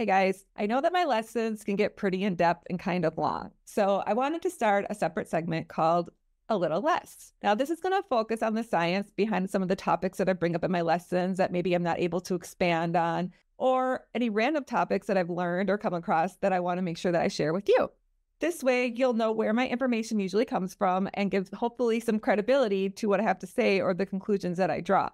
Hey guys, I know that my lessons can get pretty in-depth and kind of long, so I wanted to start a separate segment called A Little Less. Now, this is going to focus on the science behind some of the topics that I bring up in my lessons that maybe I'm not able to expand on, or any random topics that I've learned or come across that I want to make sure that I share with you. This way, you'll know where my information usually comes from and gives hopefully some credibility to what I have to say or the conclusions that I draw.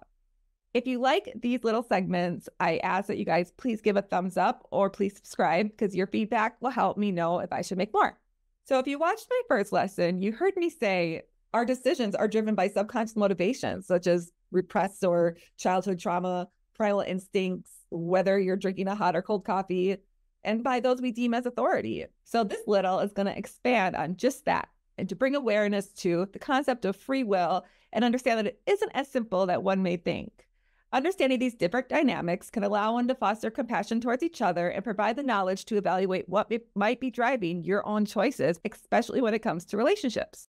If you like these little segments, I ask that you guys please give a thumbs up or please subscribe because your feedback will help me know if I should make more. So if you watched my first lesson, you heard me say our decisions are driven by subconscious motivations such as repressed or childhood trauma, primal instincts, whether you're drinking a hot or cold coffee, and by those we deem as authority. So this little is going to expand on just that and to bring awareness to the concept of free will and understand that it isn't as simple that one may think. Understanding these different dynamics can allow one to foster compassion towards each other and provide the knowledge to evaluate what might be driving your own choices, especially when it comes to relationships.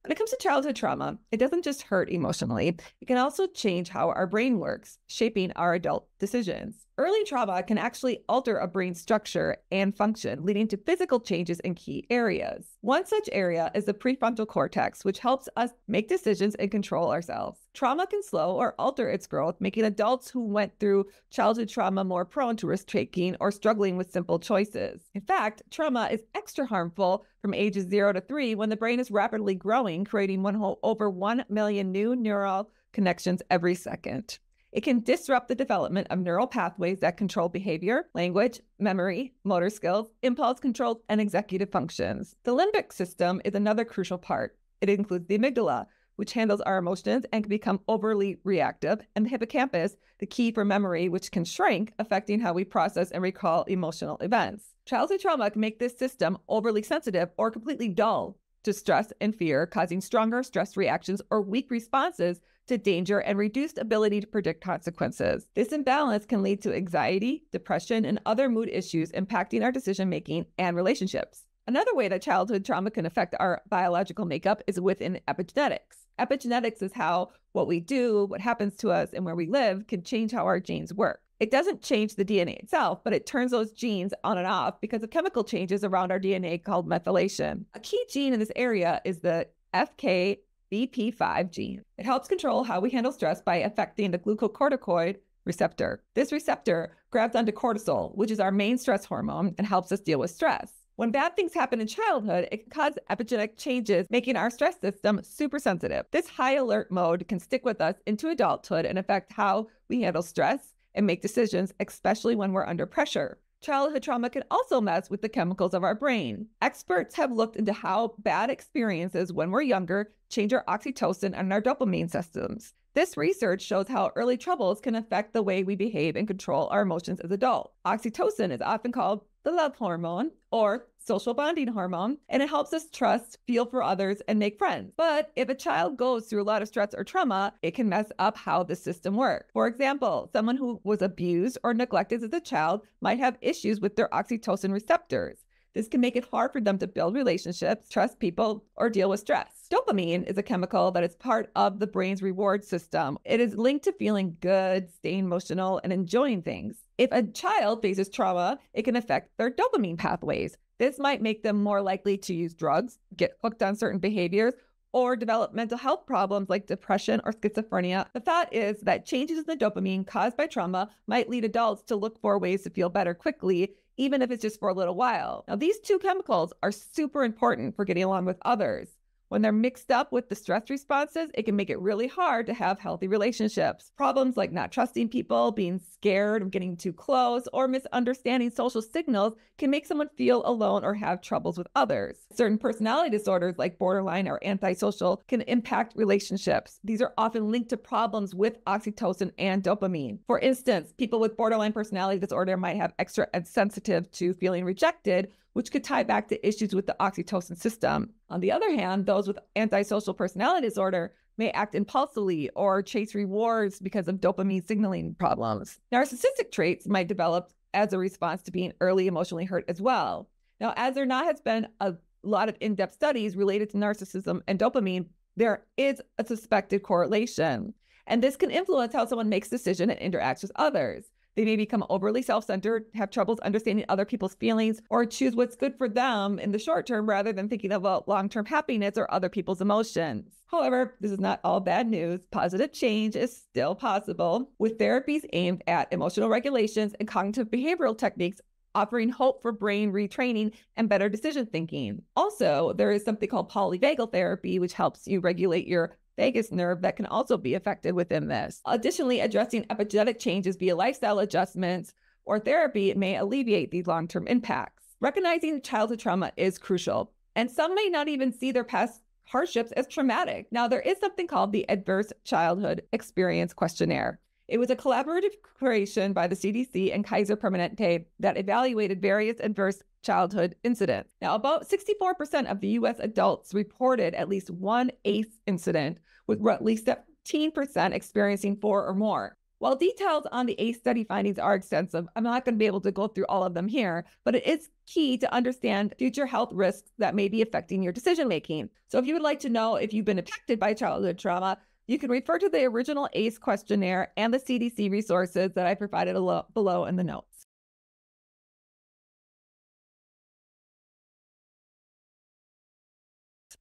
When it comes to childhood trauma, it doesn't just hurt emotionally, it can also change how our brain works, shaping our adult decisions. Early trauma can actually alter a brain structure and function, leading to physical changes in key areas. One such area is the prefrontal cortex, which helps us make decisions and control ourselves. Trauma can slow or alter its growth, making adults who went through childhood trauma more prone to risk-taking or struggling with simple choices. In fact, trauma is extra harmful from ages 0 to 3 when the brain is rapidly growing, creating over 1 million new neural connections every second. It can disrupt the development of neural pathways that control behavior, language, memory, motor skills, impulse control, and executive functions. The limbic system is another crucial part. It includes the amygdala, which handles our emotions and can become overly reactive, and the hippocampus, the key for memory, which can shrink, affecting how we process and recall emotional events. Childhood trauma can make this system overly sensitive or completely dull to stress and fear, causing stronger stress reactions or weak responses to danger and reduced ability to predict consequences. This imbalance can lead to anxiety, depression, and other mood issues impacting our decision-making and relationships. Another way that childhood trauma can affect our biological makeup is within epigenetics. Epigenetics is how what we do, what happens to us, and where we live can change how our genes work. It doesn't change the DNA itself, but it turns those genes on and off because of chemical changes around our DNA called methylation. A key gene in this area is the FKBP5 gene. It helps control how we handle stress by affecting the glucocorticoid receptor. This receptor grabs onto cortisol, which is our main stress hormone, and helps us deal with stress. When bad things happen in childhood, it can cause epigenetic changes, making our stress system super sensitive. This high alert mode can stick with us into adulthood and affect how we handle stress and make decisions, especially when we're under pressure. Childhood trauma can also mess with the chemicals of our brain. Experts have looked into how bad experiences when we're younger change our oxytocin and our dopamine systems. This research shows how early troubles can affect the way we behave and control our emotions as adults. Oxytocin is often called the love hormone or social bonding hormone, and it helps us trust, feel for others, and make friends. But if a child goes through a lot of stress or trauma, it can mess up how the system works. For example, someone who was abused or neglected as a child might have issues with their oxytocin receptors. This can make it hard for them to build relationships, trust people, or deal with stress. Dopamine is a chemical that is part of the brain's reward system. It is linked to feeling good, staying emotional, and enjoying things. If a child faces trauma, it can affect their dopamine pathways. This might make them more likely to use drugs, get hooked on certain behaviors, or develop mental health problems like depression or schizophrenia. The thought is that changes in the dopamine caused by trauma might lead adults to look for ways to feel better quickly, even if it's just for a little while. Now, these two chemicals are super important for getting along with others. When they're mixed up with the stress responses, it can make it really hard to have healthy relationships. Problems like not trusting people, being scared of getting too close, or misunderstanding social signals can make someone feel alone or have troubles with others. Certain personality disorders like borderline or antisocial can impact relationships. These are often linked to problems with oxytocin and dopamine. For instance, people with borderline personality disorder might have extra sensitive to feeling rejected, which could tie back to issues with the oxytocin system. On the other hand, those with antisocial personality disorder may act impulsively or chase rewards because of dopamine signaling problems. Narcissistic traits might develop as a response to being early emotionally hurt as well. Now, as there not has been a lot of in-depth studies related to narcissism and dopamine, there is a suspected correlation. And this can influence how someone makes decisions and interacts with others. They may become overly self-centered, have troubles understanding other people's feelings, or choose what's good for them in the short term rather than thinking about long-term happiness or other people's emotions. However, this is not all bad news. Positive change is still possible, with therapies aimed at emotional regulations and cognitive behavioral techniques offering hope for brain retraining and better decision thinking. Also, there is something called polyvagal therapy, which helps you regulate your vagus nerve that can also be affected within this. Additionally, addressing epigenetic changes via lifestyle adjustments or therapy may alleviate these long-term impacts. Recognizing childhood trauma is crucial, and some may not even see their past hardships as traumatic. Now, there is something called the Adverse Childhood Experience Questionnaire. It was a collaborative creation by the CDC and Kaiser Permanente that evaluated various adverse childhood incidents. Now, about 64% of the U.S. adults reported at least one ACE incident, with at least 17% experiencing 4 or more. While details on the ACE study findings are extensive, I'm not going to be able to go through all of them here, but it is key to understand future health risks that may be affecting your decision-making. So if you would like to know if you've been affected by childhood trauma, you can refer to the original ACE questionnaire and the CDC resources that I provided below in the notes.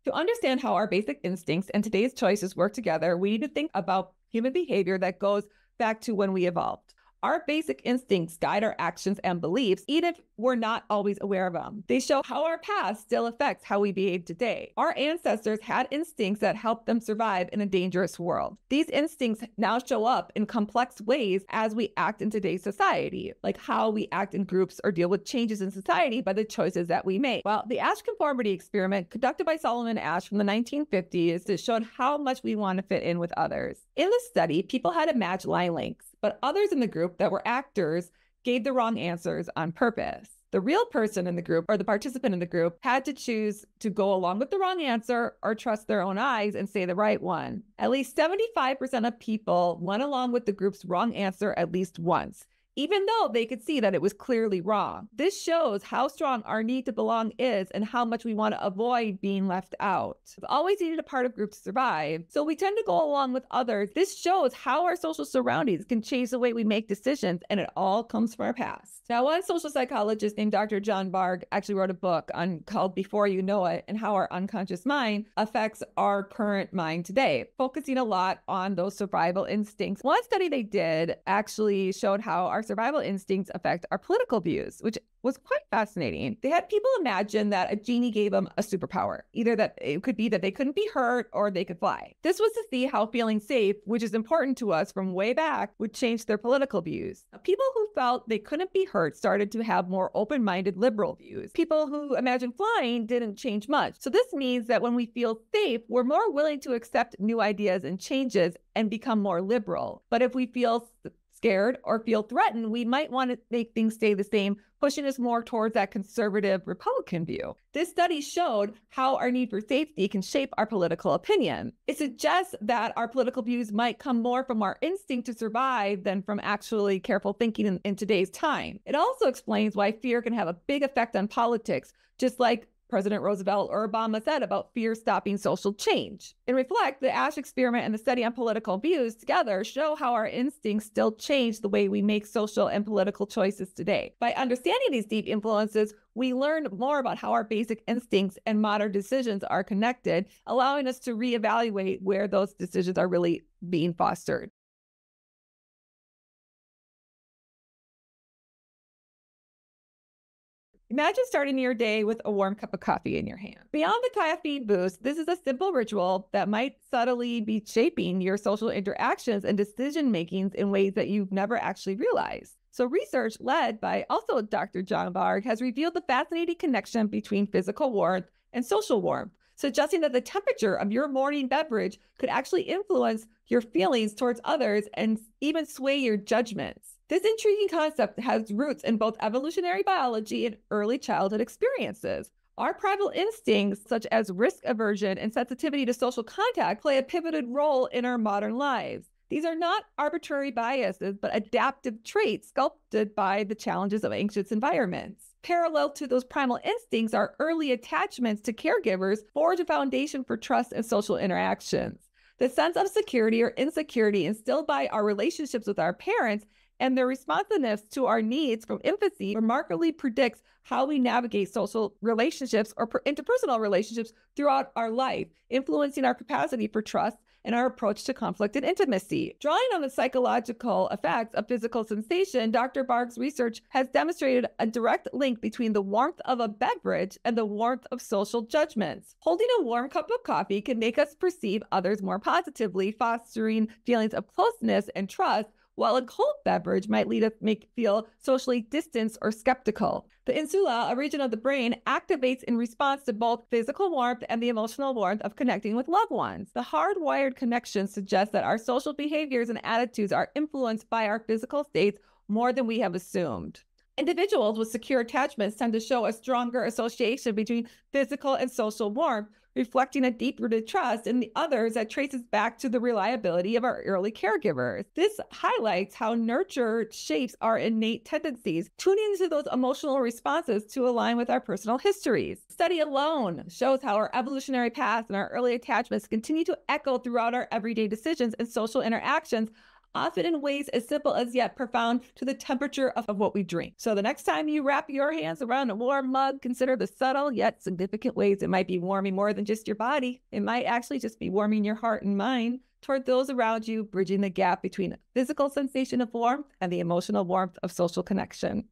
To understand how our basic instincts and today's choices work together, we need to think about human behavior that goes back to when we evolved. Our basic instincts guide our actions and beliefs, even if we're not always aware of them. They show how our past still affects how we behave today. Our ancestors had instincts that helped them survive in a dangerous world. These instincts now show up in complex ways as we act in today's society, like how we act in groups or deal with changes in society by the choices that we make. Well, the Asch conformity experiment conducted by Solomon Asch from the 1950s showed how much we want to fit in with others. In the study, people had to match line lengths, but others in the group that were actors gave the wrong answers on purpose. The real person in the group, or the participant in the group, had to choose to go along with the wrong answer or trust their own eyes and say the right one. At least 75% of people went along with the group's wrong answer at least once, even though they could see that it was clearly wrong. This shows how strong our need to belong is and how much we want to avoid being left out. We've always needed a part of group to survive, so we tend to go along with others. This shows how our social surroundings can change the way we make decisions, and it all comes from our past. Now, one social psychologist named Dr. John Bargh actually wrote a book called Before You Know It, and how our unconscious mind affects our current mind today, focusing a lot on those survival instincts. One study they did actually showed how our survival instincts affect our political views, which was quite fascinating. They had people imagine that a genie gave them a superpower, either that it could be that they couldn't be hurt or they could fly. This was to see how feeling safe, which is important to us from way back, would change their political views. People who felt they couldn't be hurt started to have more open-minded liberal views. People who imagined flying didn't change much. So this means that when we feel safe, we're more willing to accept new ideas and changes and become more liberal. But if we feel scared or feel threatened, we might want to make things stay the same, pushing us more towards that conservative Republican view. This study showed how our need for safety can shape our political opinion. It suggests that our political views might come more from our instinct to survive than from actually careful thinking in today's time. It also explains why fear can have a big effect on politics, just like President Roosevelt or Obama said about fear stopping social change. In Reflect, the Asch experiment and the study on political views together show how our instincts still change the way we make social and political choices today. By understanding these deep influences, we learn more about how our basic instincts and modern decisions are connected, allowing us to reevaluate where those decisions are really being fostered. Imagine starting your day with a warm cup of coffee in your hand. Beyond the caffeine boost, this is a simple ritual that might subtly be shaping your social interactions and decision-makings in ways that you've never actually realized. So research led by also Dr. John Bargh has revealed the fascinating connection between physical warmth and social warmth, suggesting that the temperature of your morning beverage could actually influence your feelings towards others and even sway your judgments. This intriguing concept has roots in both evolutionary biology and early childhood experiences. Our primal instincts, such as risk aversion and sensitivity to social contact, play a pivotal role in our modern lives. These are not arbitrary biases, but adaptive traits sculpted by the challenges of anxious environments. Parallel to those primal instincts, our early attachments to caregivers forge a foundation for trust and social interactions. The sense of security or insecurity instilled by our relationships with our parents and their responsiveness to our needs from infancy remarkably predicts how we navigate social relationships or interpersonal relationships throughout our life, influencing our capacity for trust and our approach to conflict and intimacy. Drawing on the psychological effects of physical sensation, Dr. Barg's research has demonstrated a direct link between the warmth of a beverage and the warmth of social judgments. Holding a warm cup of coffee can make us perceive others more positively, fostering feelings of closeness and trust, while a cold beverage might lead us to feel socially distanced or skeptical. The insula, a region of the brain, activates in response to both physical warmth and the emotional warmth of connecting with loved ones. The hardwired connection suggests that our social behaviors and attitudes are influenced by our physical states more than we have assumed. Individuals with secure attachments tend to show a stronger association between physical and social warmth, reflecting a deep-rooted trust in the others that traces back to the reliability of our early caregivers. This highlights how nurture shapes our innate tendencies, tuning into those emotional responses to align with our personal histories. Study alone shows how our evolutionary past and our early attachments continue to echo throughout our everyday decisions and social interactions, often in ways as simple as yet profound to the temperature of what we drink. So the next time you wrap your hands around a warm mug, consider the subtle yet significant ways it might be warming more than just your body. It might actually just be warming your heart and mind toward those around you, bridging the gap between physical sensation of warmth and the emotional warmth of social connection.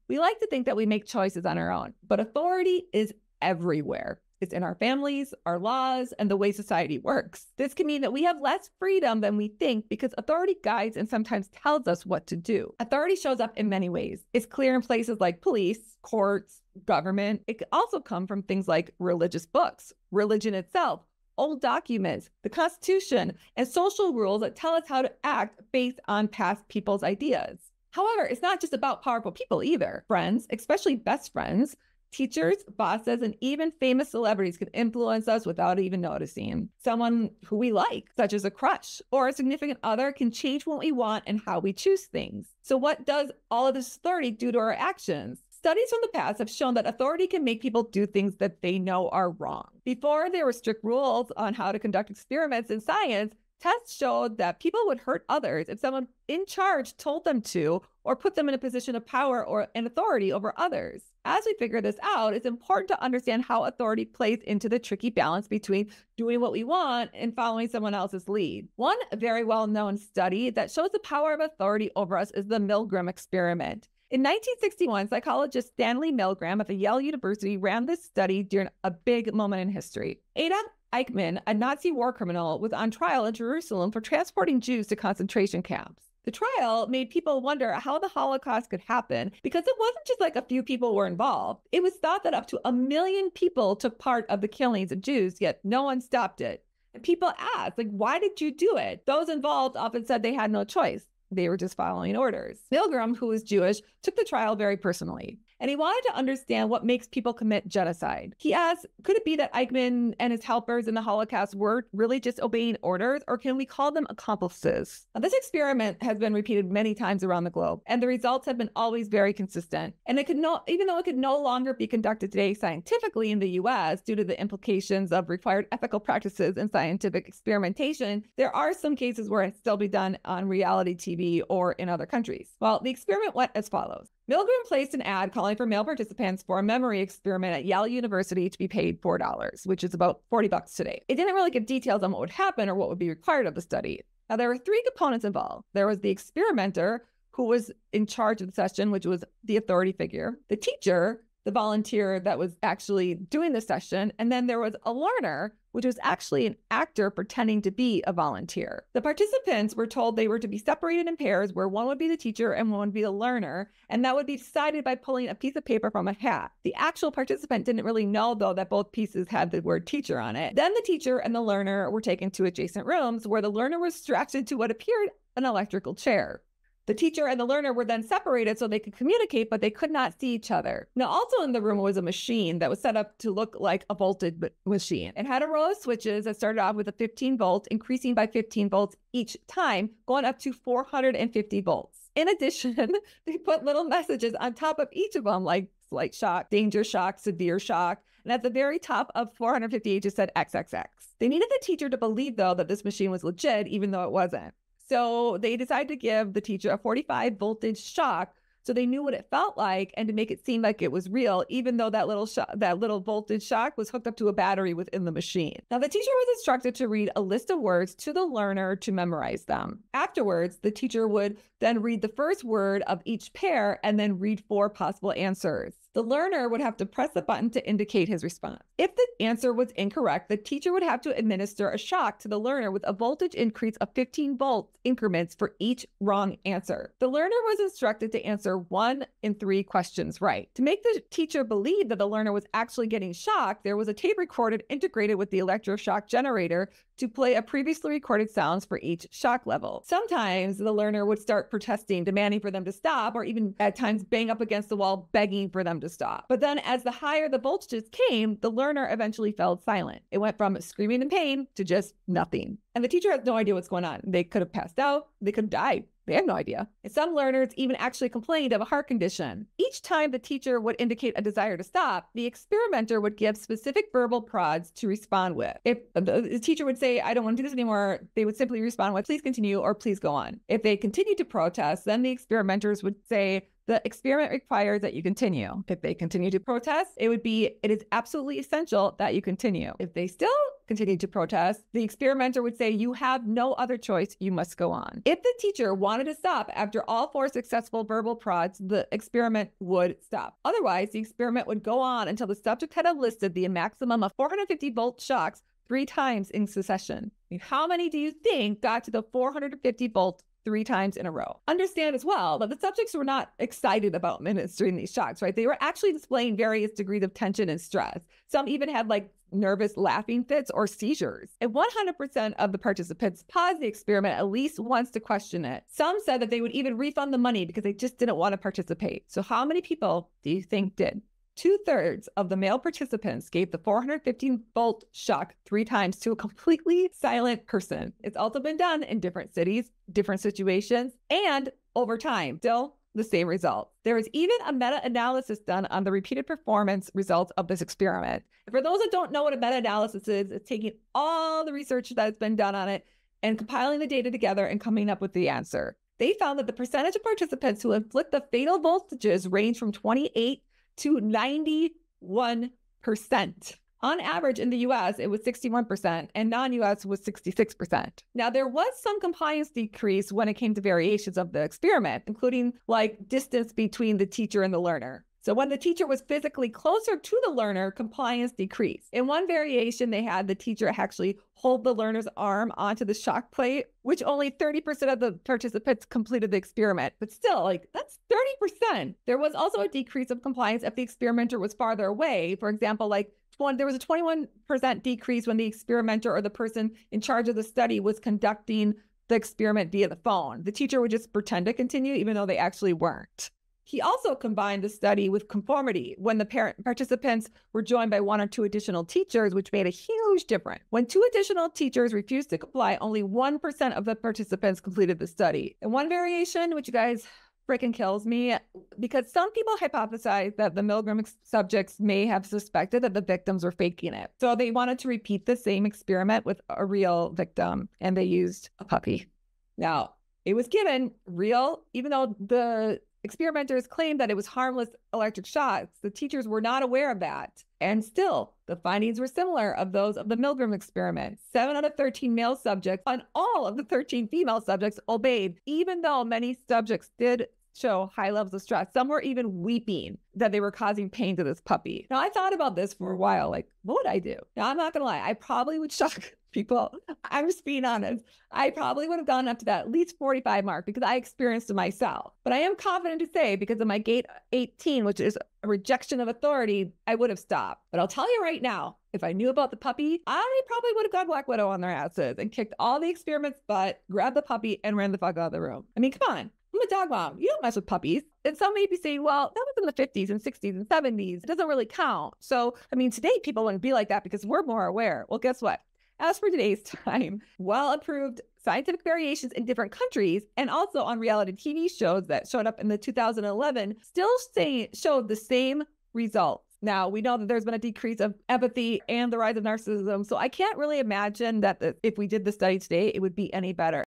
We like to think that we make choices on our own, but authority is everywhere. It's in our families, our laws, and the way society works. This can mean that we have less freedom than we think because authority guides and sometimes tells us what to do. Authority shows up in many ways. It's clear in places like police, courts, government. It can also come from things like religious books, religion itself, old documents, the Constitution, and social rules that tell us how to act based on past people's ideas. However, it's not just about powerful people either. Friends, especially best friends, teachers, bosses, and even famous celebrities can influence us without even noticing. Someone who we like, such as a crush or a significant other, can change what we want and how we choose things. So what does all of this authority do to our actions? Studies from the past have shown that authority can make people do things that they know are wrong. Before there were strict rules on how to conduct experiments in science, tests showed that people would hurt others if someone in charge told them to or put them in a position of power or an authority over others. As we figure this out, it's important to understand how authority plays into the tricky balance between doing what we want and following someone else's lead. One very well-known study that shows the power of authority over us is the Milgram experiment. In 1961, psychologist Stanley Milgram at the Yale University ran this study during a big moment in history. Adolf Eichmann, a Nazi war criminal, was on trial in Jerusalem for transporting Jews to concentration camps. The trial made people wonder how the Holocaust could happen because it wasn't just like a few people were involved. It was thought that up to 1 million people took part of the killings of Jews, yet no one stopped it. And people asked, why did you do it? Those involved often said they had no choice. They were just following orders. Milgram, who was Jewish, took the trial very personally, and he wanted to understand what makes people commit genocide. He asked, could it be that Eichmann and his helpers in the Holocaust were really just obeying orders, or can we call them accomplices? Now, this experiment has been repeated many times around the globe, and the results have been always very consistent. And even though it could no longer be conducted today scientifically in the US due to the implications of required ethical practices in scientific experimentation, there are some cases where it still be done on reality TV or in other countries. Well, the experiment went as follows. Milgram placed an ad calling for male participants for a memory experiment at Yale University to be paid $4, which is about $40 today. It didn't really give details on what would happen or what would be required of the study. Now, there were 3 components involved. There was the experimenter, who was in charge of the session, which was the authority figure, the teacher, the volunteer that was actually doing the session, and then there was a learner, which was actually an actor pretending to be a volunteer. The participants were told they were to be separated in pairs where one would be the teacher and one would be the learner, and that would be decided by pulling a piece of paper from a hat. The actual participant didn't really know, though, that both pieces had the word teacher on it. Then the teacher and the learner were taken to adjacent rooms where the learner was strapped to what appeared an electrical chair. The teacher and the learner were then separated so they could communicate, but they could not see each other. Now, also in the room was a machine that was set up to look like a voltage machine. It had a row of switches that started off with a 15 volt, increasing by 15 volts each time, going up to 450 volts. In addition, they put little messages on top of each of them, like slight shock, danger shock, severe shock. And at the very top of 450, it just said XXX. They needed the teacher to believe, though, that this machine was legit, even though it wasn't. So they decided to give the teacher a 45 voltage shock so they knew what it felt like and to make it seem like it was real, even though that little voltage shock was hooked up to a battery within the machine. Now, the teacher was instructed to read a list of words to the learner to memorize them. Afterwards, the teacher would then read the first word of each pair and then read 4 possible answers. The learner would have to press the button to indicate his response. If the answer was incorrect, the teacher would have to administer a shock to the learner with a voltage increase of 15 volt increments for each wrong answer. The learner was instructed to answer 1 in 3 questions right. To make the teacher believe that the learner was actually getting shocked, there was a tape recorder integrated with the electroshock generator to play a previously recorded sounds for each shock level. Sometimes the learner would start protesting, demanding for them to stop, or even at times bang up against the wall, begging for them to stop. But then as the higher the voltages came, the learner eventually fell silent. It went from screaming in pain to just nothing. And the teacher has no idea what's going on. They could have passed out. They could have died. They have no idea. And some learners even actually complained of a heart condition. Each time the teacher would indicate a desire to stop, the experimenter would give specific verbal prods to respond with. If the teacher would say, I don't want to do this anymore, they would simply respond with, please continue or please go on. If they continued to protest, then the experimenters would say, the experiment requires that you continue. If they continue to protest, it is absolutely essential that you continue. If they still continue to protest, the experimenter would say, you have no other choice, you must go on. If the teacher wanted to stop after all 4 successful verbal prods, the experiment would stop. Otherwise, the experiment would go on until the subject had enlisted the maximum of 450 volt shocks 3 times in succession. How many do you think got to the 450 volt 3 times in a row? Understand as well that the subjects were not excited about administering these shocks, right? They were actually displaying various degrees of tension and stress. Some even had nervous laughing fits or seizures. And 100% of the participants paused the experiment at least once to question it. Some said that they would even refund the money because they just didn't want to participate. So how many people do you think did? 2/3 of the male participants gave the 415 volt shock 3 times to a completely silent person. It's also been done in different cities, different situations, and over time. Still the same result. There is even a meta-analysis done on the repeated performance results of this experiment. And for those that don't know what a meta-analysis is, it's taking all the research that's been done on it and compiling the data together and coming up with the answer. They found that the percentage of participants who inflict the fatal voltages range from 28 to 91%. On average in the US, it was 61%, and non-US was 66%. Now, there was some compliance decrease when it came to variations of the experiment, including distance between the teacher and the learner. So when the teacher was physically closer to the learner, compliance decreased. In one variation, they had the teacher actually hold the learner's arm onto the shock plate, which only 30% of the participants completed the experiment. But still, that's 30%. There was also a decrease of compliance if the experimenter was farther away. For example, there was a 21% decrease when the experimenter or the person in charge of the study was conducting the experiment via the phone. The teacher would just pretend to continue even though they actually weren't. He also combined the study with conformity when the participants were joined by 1 or 2 additional teachers, which made a huge difference. When 2 additional teachers refused to comply, only 1% of the participants completed the study. And one variation, which you guys freaking kills me, because some people hypothesize that the Milgram subjects may have suspected that the victims were faking it. So they wanted to repeat the same experiment with a real victim, and they used a puppy. Now, it was given real, even though the experimenters claimed that it was harmless electric shocks. The teachers were not aware of that. And still, the findings were similar of those of the Milgram experiment. 7 out of 13 male subjects and all of the 13 female subjects obeyed, even though many subjects did show high levels of stress. Some were even weeping that they were causing pain to this puppy. Now, I thought about this for a while. What would I do? Now, I'm not going to lie. I probably would shock people. I'm just being honest. I probably would have gone up to that at least 45 mark because I experienced it myself. But I am confident to say, because of my gate 18, which is a rejection of authority, I would have stopped. But I'll tell you right now, if I knew about the puppy, I probably would have got Black Widow on their asses and kicked all the experiments butt, grabbed the puppy, and ran the fuck out of the room. I mean, come on. I'm a dog mom. You don't mess with puppies. And some may be saying, well, that was in the 50s and 60s and 70s. It doesn't really count. So, today people wouldn't be like that because we're more aware. Well, guess what? As for today's time, well-approved scientific variations in different countries and also on reality TV shows that showed up in the 2011 still showed the same results. Now, we know that there's been a decrease of empathy and the rise of narcissism, so I can't really imagine that if we did the study today, it would be any better.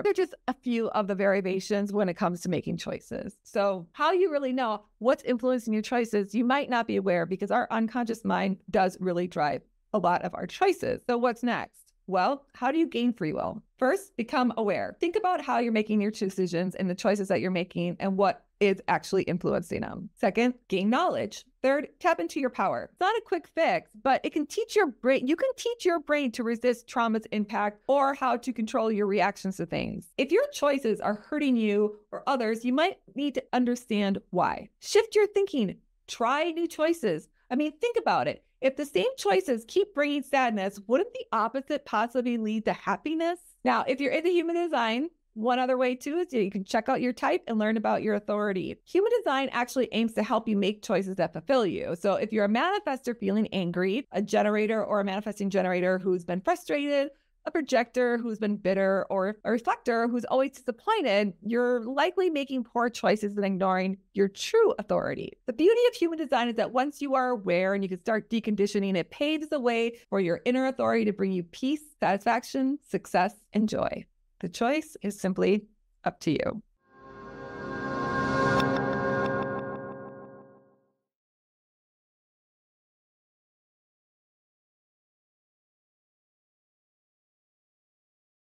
They're just a few of the variations when it comes to making choices. So how you really know what's influencing your choices, you might not be aware, because our unconscious mind does really drive a lot of our choices. So what's next? Well, how do you gain free will? First, become aware. Think about how you're making your decisions and the choices that you're making and what is actually influencing them. Second, gain knowledge. Third, tap into your power. It's not a quick fix, but it can teach your brain. You can teach your brain to resist trauma's impact or how to control your reactions to things. If your choices are hurting you or others, you might need to understand why. Shift your thinking. Try new choices. I mean, think about it. If the same choices keep bringing sadness, wouldn't the opposite possibly lead to happiness? Now, if you're into human design, one other way too is you can check out your type and learn about your authority. Human design actually aims to help you make choices that fulfill you. So if you're a manifestor feeling angry, a generator or a manifesting generator who's been frustrated, a projector who's been bitter, or a reflector who's always disappointed, you're likely making poor choices and ignoring your true authority. The beauty of human design is that once you are aware and you can start deconditioning, it paves the way for your inner authority to bring you peace, satisfaction, success, and joy. The choice is simply up to you.